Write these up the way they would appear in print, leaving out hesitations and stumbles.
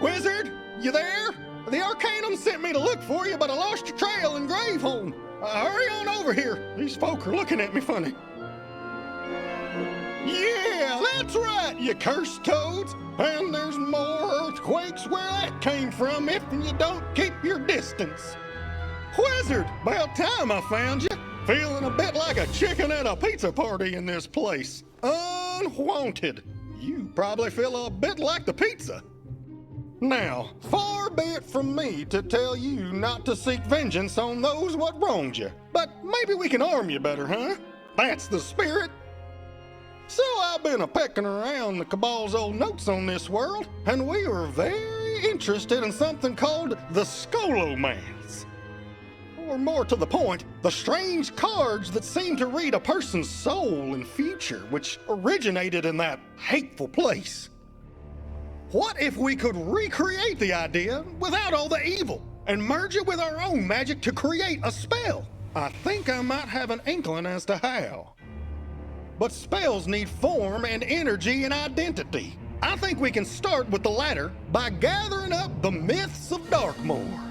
Wizard, you there? The Arcanum sent me to look for you, but I lost your trail in Graveholm. Hurry on over here. These folk are looking at me funny. Yeah, that's right, you cursed toads. And there's more earthquakes where that came from if you don't keep your distance. Wizard, about time I found you. Feeling a bit like a chicken at a pizza party in this place. Unwanted. You probably feel a bit like the pizza. Now, far be it from me to tell you not to seek vengeance on those what wronged you, but maybe we can arm you better, huh? That's the spirit. So I've been a-pecking around the Cabal's old notes on this world, and we were very interested in something called the Scholomance. Or more to the point, the strange cards that seem to read a person's soul and future, which originated in that hateful place. What if we could recreate the idea without all the evil and merge it with our own magic to create a spell? I think I might have an inkling as to how. But spells need form and energy and identity. I think we can start with the latter by gathering up the myths of Darkmoor.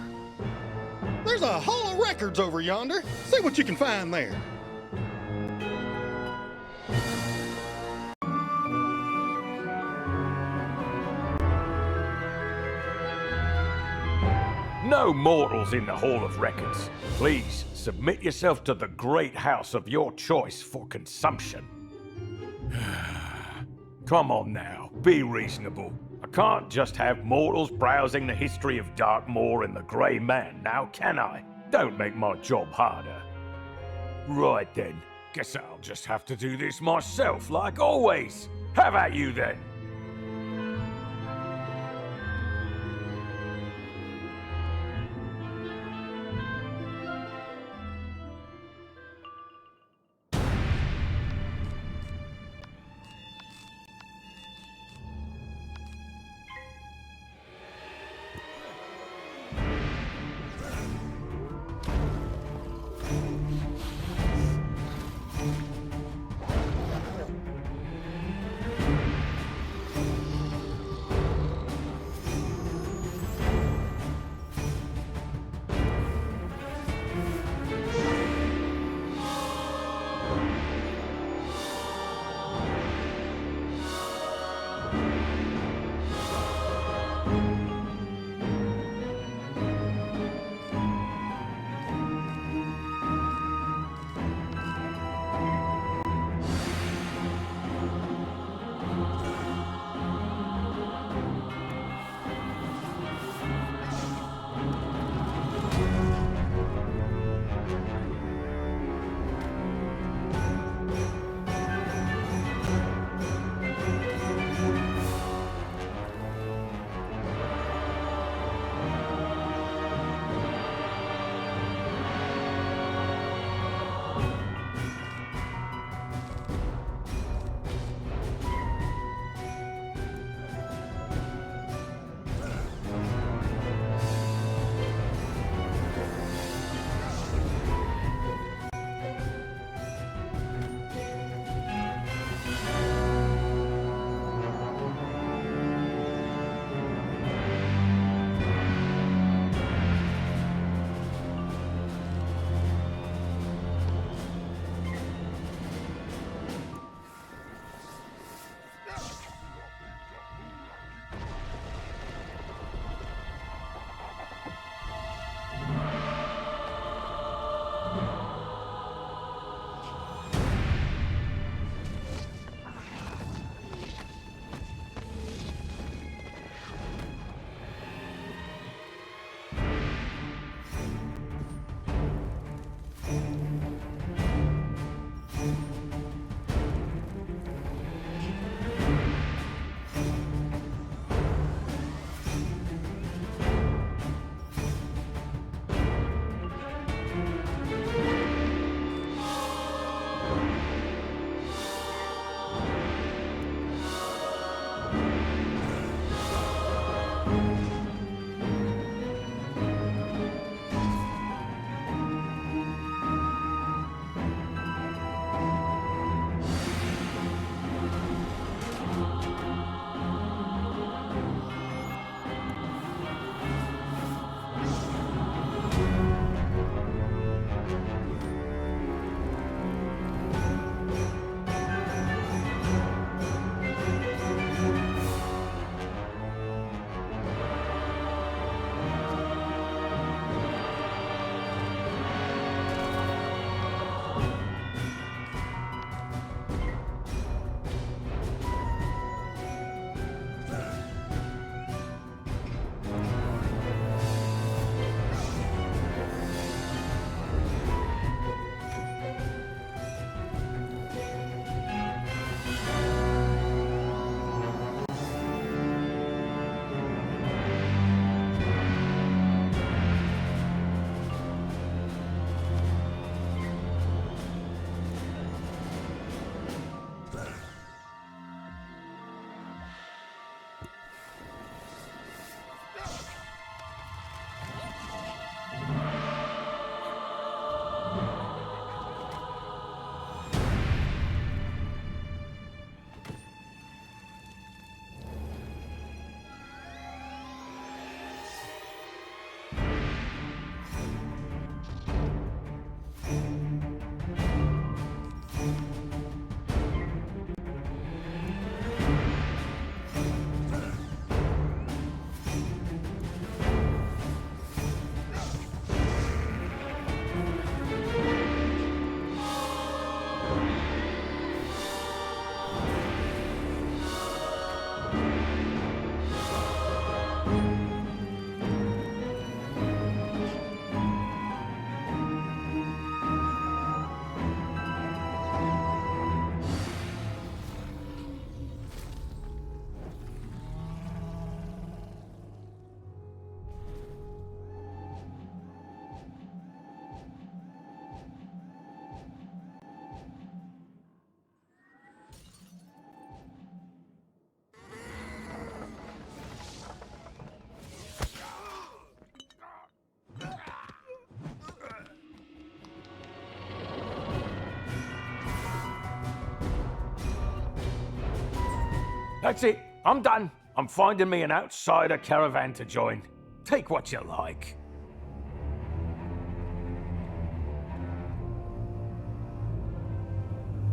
There's a hall of records over yonder. See what you can find there. No mortals in the Hall of Records. Please, submit yourself to the great house of your choice for consumption. Come on now, be reasonable. I can't just have mortals browsing the history of Darkmoor and the Grey Man now, can I? Don't make my job harder. Right then, guess I'll just have to do this myself, like always. Have at you then. That's it. I'm done. I'm finding me an outsider caravan to join. Take what you like.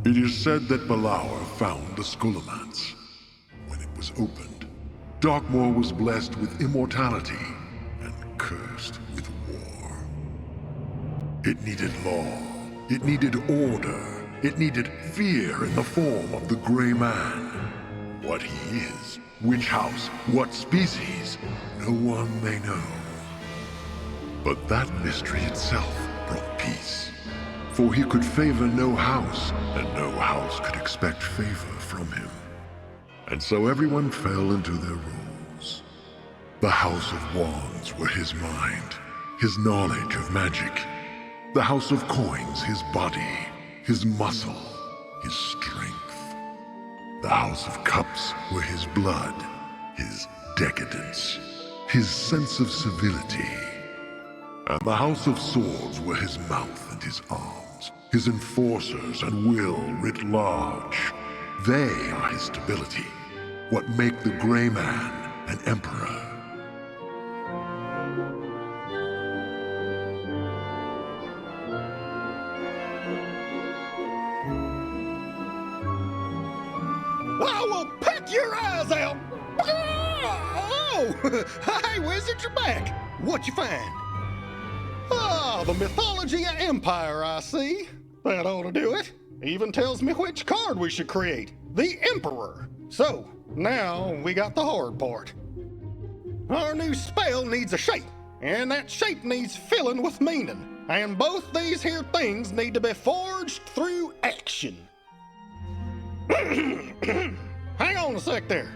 It is said that Balaur found the Scholomance. When it was opened, Darkmoor was blessed with immortality and cursed with war. It needed law. It needed order. It needed fear in the form of the Grey Man. What he is, which house, what species, no one may know. But that mystery itself brought peace. For he could favor no house, and no house could expect favor from him. And so everyone fell into their roles. The House of Wands were his mind, his knowledge of magic. The House of Coins his body, his muscle, his strength. The House of Cups were his blood, his decadence, his sense of civility. And the House of Swords were his mouth and his arms, his enforcers and will writ large. They are his stability, what make the Grey Man an emperor. I will peck your eyes out! Oh! Hey, wizard, you're back! What'd you find? Ah, the mythology of Empire, I see. That ought to do it. Even tells me which card we should create. The Emperor. So, now we got the hard part. Our new spell needs a shape, and that shape needs filling with meaning. And both these here things need to be forged through action. Hang on a sec there.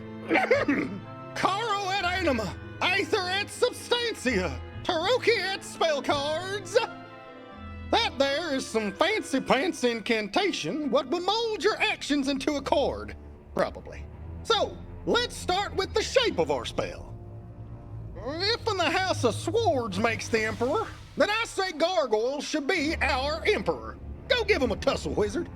Caro et anima, Aether et substantia, Taroki et spell cards. That there is some fancy pants incantation what will mold your actions into a card, probably. So, let's start with the shape of our spell. If in the House of Swords makes the Emperor, then I say Gargoyle should be our Emperor. Go give him a tussle, wizard.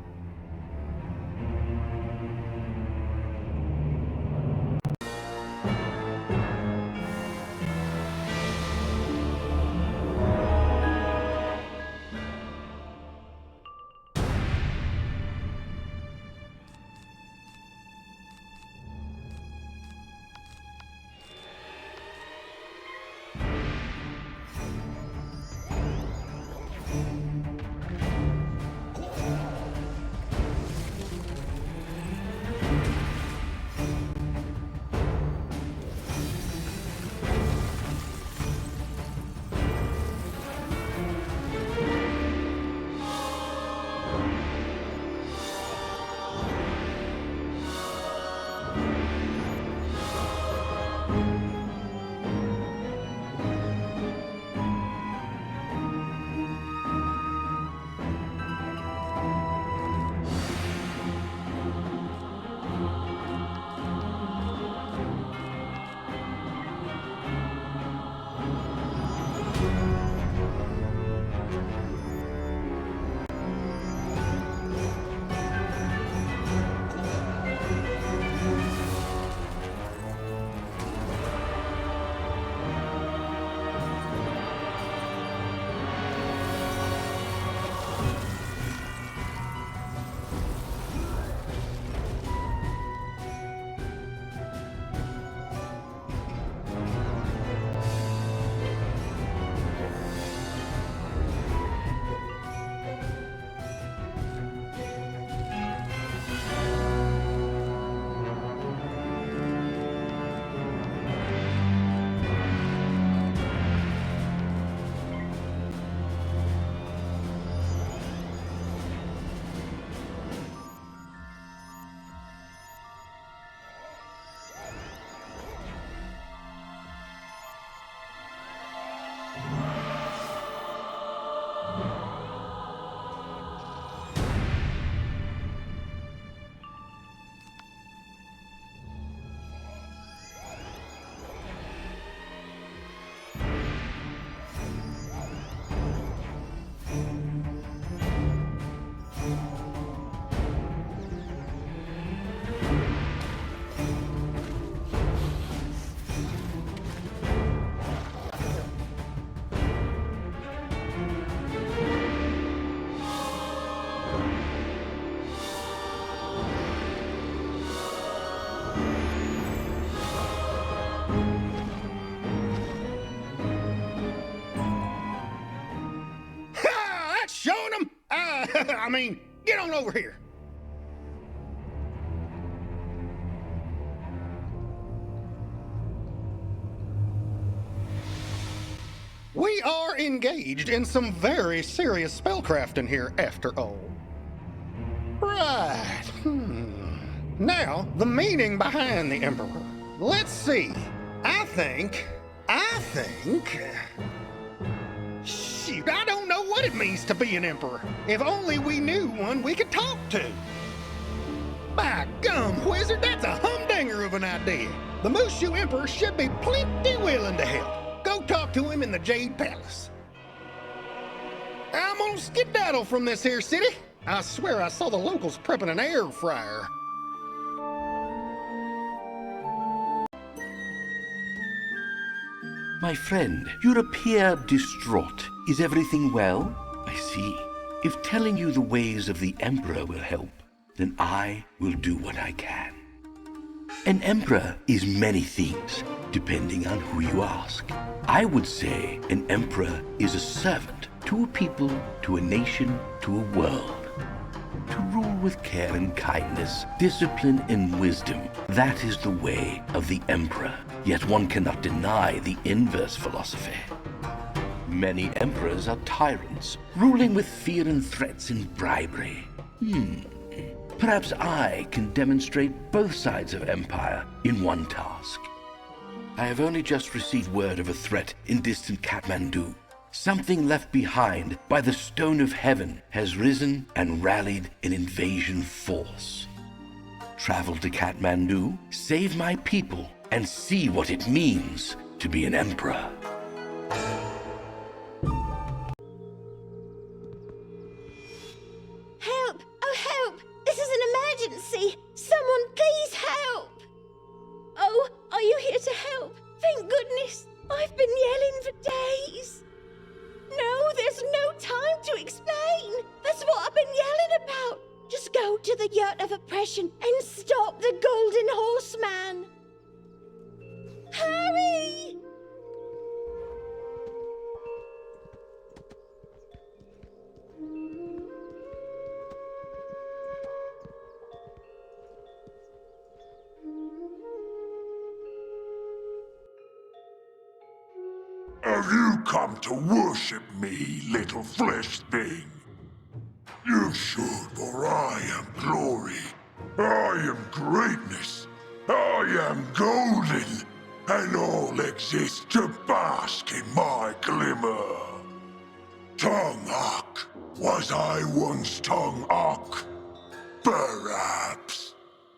I mean, get on over here. We are engaged in some very serious spellcrafting here, after all. Right. Now, the meaning behind the Emperor. Let's see. I think... Shoot, I don't know what it means to be an Emperor. If only we knew one we could talk to. By gum, Wizard, that's a humdinger of an idea. The Mushu Emperor should be plenty willing to help. Go talk to him in the Jade Palace. I'm gonna skedaddle from this here city. I swear I saw the locals prepping an air fryer. My friend, you appear distraught. Is everything well? I see. If telling you the ways of the Emperor will help, then I will do what I can. An Emperor is many things, depending on who you ask. I would say an Emperor is a servant to a people, to a nation, to a world. To rule with care and kindness, discipline and wisdom, that is the way of the Emperor. Yet one cannot deny the inverse philosophy. Many emperors are tyrants, ruling with fear and threats and bribery. Perhaps I can demonstrate both sides of empire in one task. I have only just received word of a threat in distant Kathmandu. Something left behind by the Stone of Heaven has risen and rallied an invasion force. Travel to Kathmandu, save my people, and see what it means to be an emperor. Help! Oh, help! This is an emergency! Someone please help! Oh, are you here to help? Thank goodness! I've been yelling for days! No, there's no time to explain! That's what I've been yelling about! Just go to the Yurt of Oppression and stop the Golden Horseman! Hurry! Have you come to worship me, little flesh thing? You should, for I am glory. I am greatness. I am golden. And all exist to bask in my glimmer. Tongue-Ock. Was I once Tongue-Ock? Perhaps.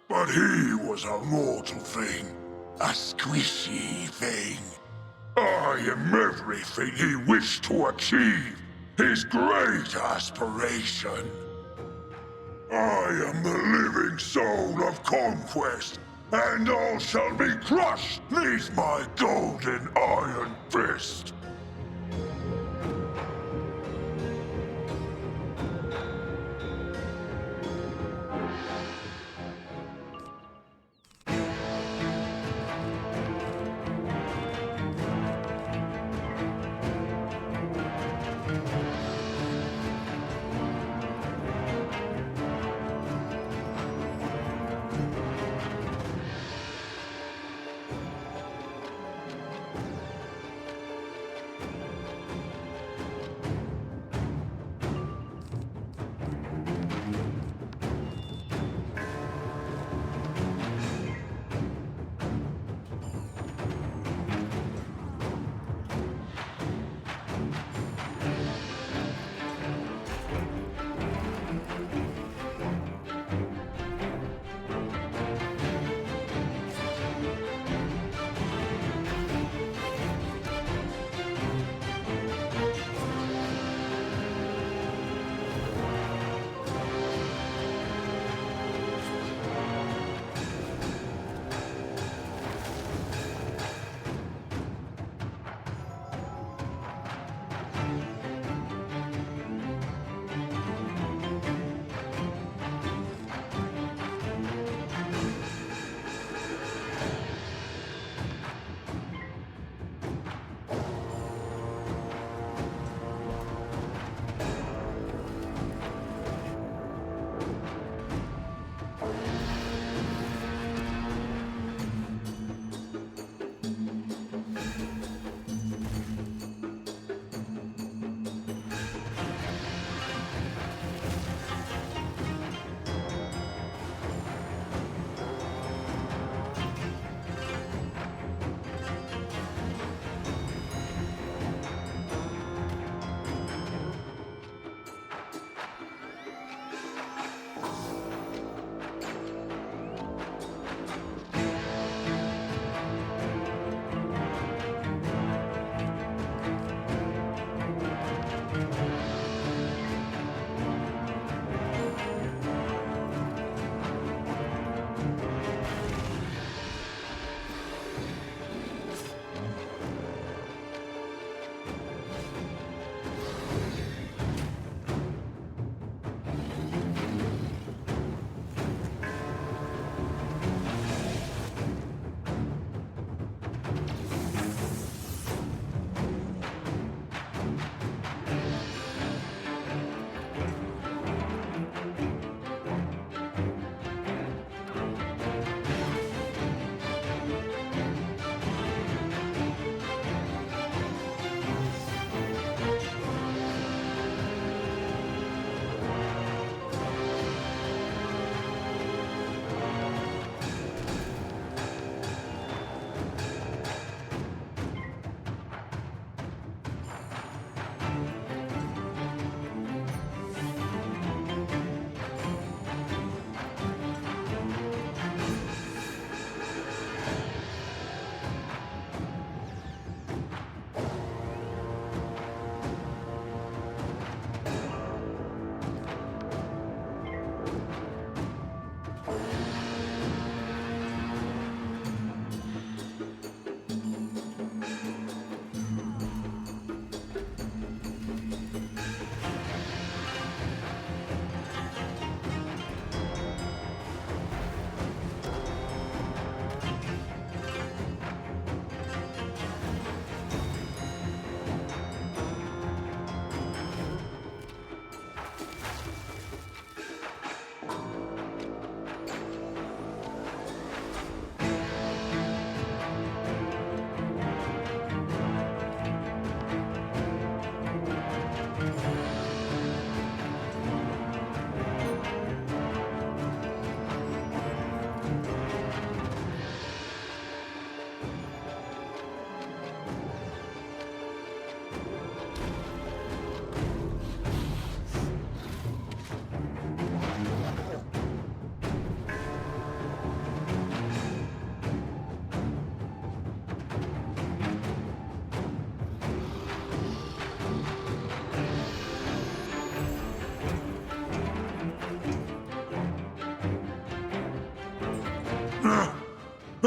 But he was a mortal thing. A squishy thing. I am everything he wished to achieve. His great aspiration. I am the living soul of conquest. And all shall be crushed neath my golden iron fist.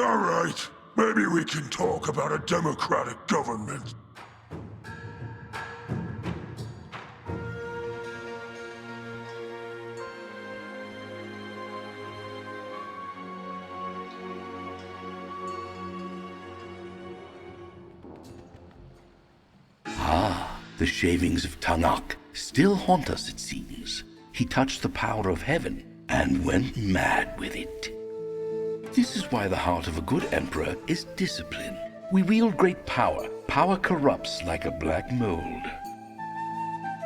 All right, maybe we can talk about a democratic government. The shavings of Tanakh still haunt us, it seems. He touched the power of heaven and went mad with it. This is why the heart of a good emperor is discipline. We wield great power. Power corrupts like a black mold.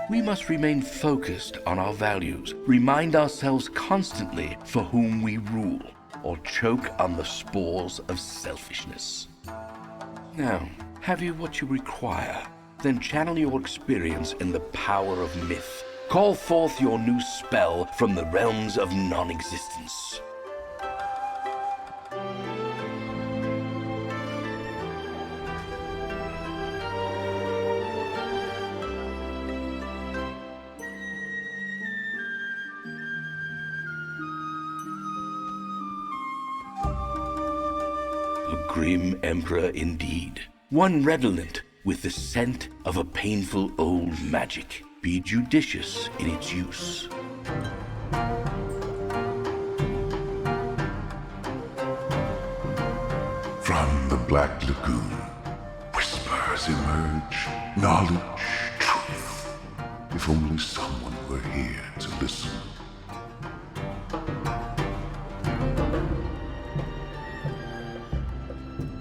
We must remain focused on our values, remind ourselves constantly for whom we rule, or choke on the spores of selfishness. Now, have you what you require? Then channel your experience in the power of myth. Call forth your new spell from the realms of non-existence. A grim emperor indeed. One redolent with the scent of a painful old magic. Be judicious in its use. From the Black Lagoon, whispers emerge. Knowledge, truth. If only someone were here to listen.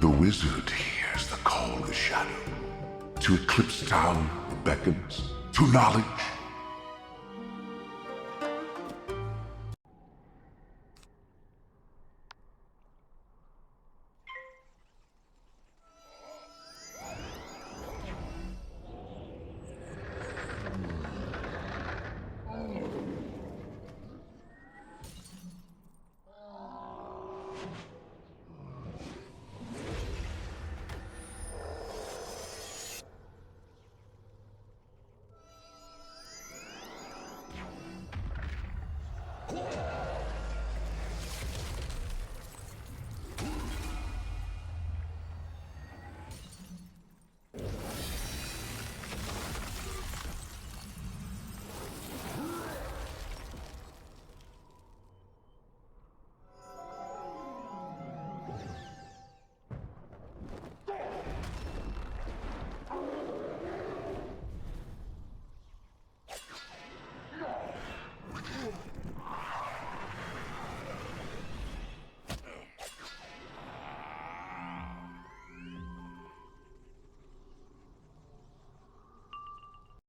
The wizard hears the call of the shadow. To Eclipse Town beckons. To knowledge